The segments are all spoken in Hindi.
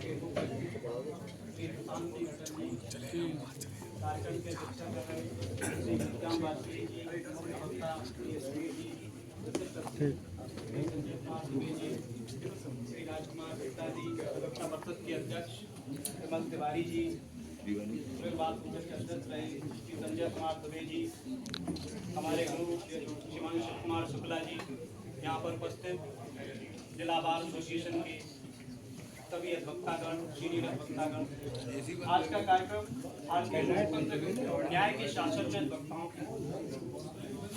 के कार्यक्रम के शिक्षा कर रहे श्री श्याम वाजपेयी जी, प्रवक्ता श्री राजकुमार गुप्ता जी, प्रवक्ता परिषद के अध्यक्ष विमल तिवारी जी, बाल परिषद के अध्यक्ष रहे श्री संजय कुमार दुबे जी, हमारे गुरु शिवांशु कुमार शुक्ला जी, यहाँ पर उपस्थित जिला बार एसोसिएशन के सभी अधिवक्तागण, सीनियर अधिवक्तागण। आज का कार्यक्रम भारतीय लोकतंत्र न्याय के शासन में अधिवक्ताओं की,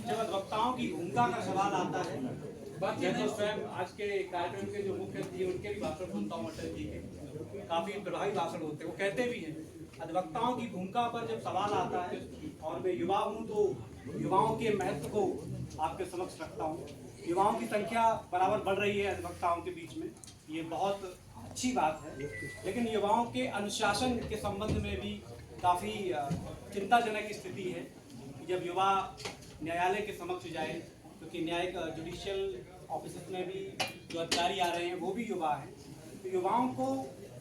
जब अधिवक्ताओं की भूमिका का सवाल आता है, जैसे स्वयं आज के कार्यक्रम के जो मुख्य अतिथि उनके भी भाषण सुनता हूँ अटल जी के, काफी प्रभावी भाषण होते हैं। वो कहते भी हैं अधिवक्ताओं की भूमिका पर जब सवाल आता है, और मैं युवा हूँ तो युवाओं के महत्व को आपके समक्ष रखता हूँ। युवाओं की संख्या बराबर बढ़ रही है अधिवक्ताओं के बीच में, ये बहुत अच्छी बात है, लेकिन युवाओं के अनुशासन के संबंध में भी काफ़ी चिंताजनक स्थिति है। जब युवा न्यायालय के समक्ष जाए, क्योंकि न्यायिक जुडिशियल ऑफिस में भी जो अधिकारी आ रहे हैं वो भी युवा हैं, तो युवाओं को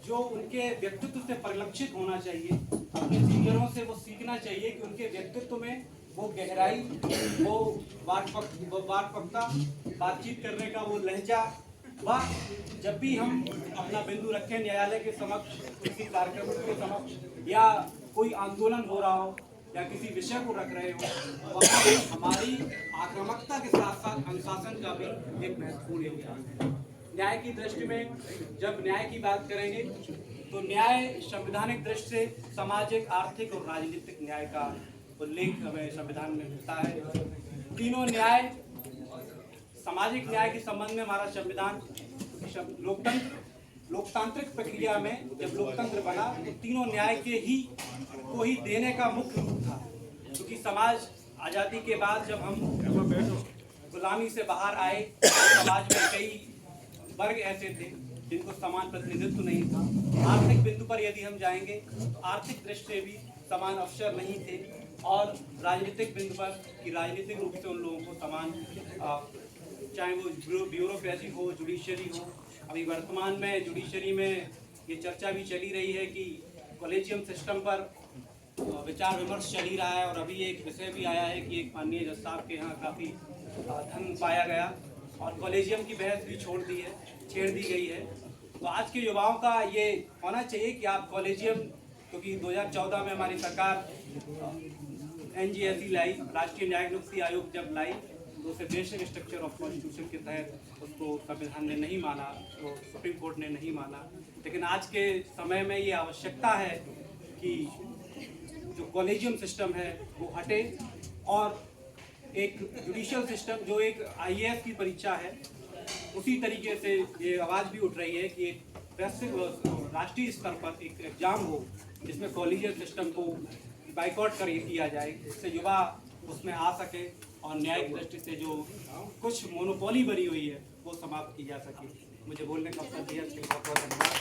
जो उनके व्यक्तित्व से परिलक्षित होना चाहिए, अपने सीनियरों से वो सीखना चाहिए कि उनके व्यक्तित्व में वो गहराई, वो वाकपटुता, बातचीत करने का वो लहजा, वह जब भी हम अपना बिंदु रखें न्यायालय के समक्ष, किसी कार्यक्रम के समक्ष, या कोई आंदोलन हो रहा हो या किसी विषय को रख रहे हो, वहाँ हमारी आक्रामकता के साथ साथ अनुशासन का भी एक महत्वपूर्ण योगदान है। न्याय की दृष्टि में जब न्याय की बात करेंगे तो न्याय संवैधानिक दृष्टि से सामाजिक, आर्थिक और राजनीतिक न्याय का उल्लेख हमें संविधान में मिलता है। तीनों न्याय, सामाजिक न्याय के संबंध में हमारा संविधान लोकतांत्रिक प्रक्रिया में जब लोकतंत्र बना तो तीनों न्याय के को ही देने का मुख्य रूप था, क्योंकि समाज आज़ादी के बाद जब हम गुलामी से बाहर आए, समाज में कई वर्ग ऐसे थे जिनको समान प्रतिनिधित्व नहीं था। आर्थिक बिंदु पर यदि हम जाएंगे तो आर्थिक दृष्टि से भी समान अवसर नहीं थे, और राजनीतिक बिंदु पर कि राजनीतिक रूप से उन लोगों को समान, चाहे वो ब्यूरोक्रेसी हो, जुडिशरी हो। अभी वर्तमान में जुडिशरी में ये चर्चा भी चली रही है कि कॉलेजियम सिस्टम पर विचार विमर्श चल ही रहा है, और अभी एक विषय भी आया है कि एक माननीय जज साहब के यहाँ काफ़ी धन पाया गया और कॉलेजियम की बहस भी छेड़ दी गई है। तो आज के युवाओं का ये होना चाहिए कि आप कॉलेजियम, क्योंकि 2014 में हमारी सरकार NGSE लाई, राष्ट्रीय न्यायिक नियुक्ति आयोग जब लाई, तो उसे बेसिक स्ट्रक्चर ऑफ कॉन्स्टिट्यूशन के तहत उसको संविधान ने नहीं माना, तो सुप्रीम कोर्ट ने नहीं माना। लेकिन आज के समय में ये आवश्यकता है कि जो कॉलेजियम सिस्टम है वो हटे, और एक जुडिशियल सिस्टम जो एक IAS की परीक्षा है, उसी तरीके से ये आवाज़ भी उठ रही है कि एक वैश्विक राष्ट्रीय स्तर पर एक एग्जाम हो जिसमें कॉलेजियम सिस्टम को बाइकआउट किया जाए, जिससे युवा उसमें आ सके और न्यायिक दृष्टि से जो कुछ मोनोपोली बनी हुई है वो समाप्त की जा सके। मुझे बोलने का अवसर दिया, बहुत बहुत धन्यवाद।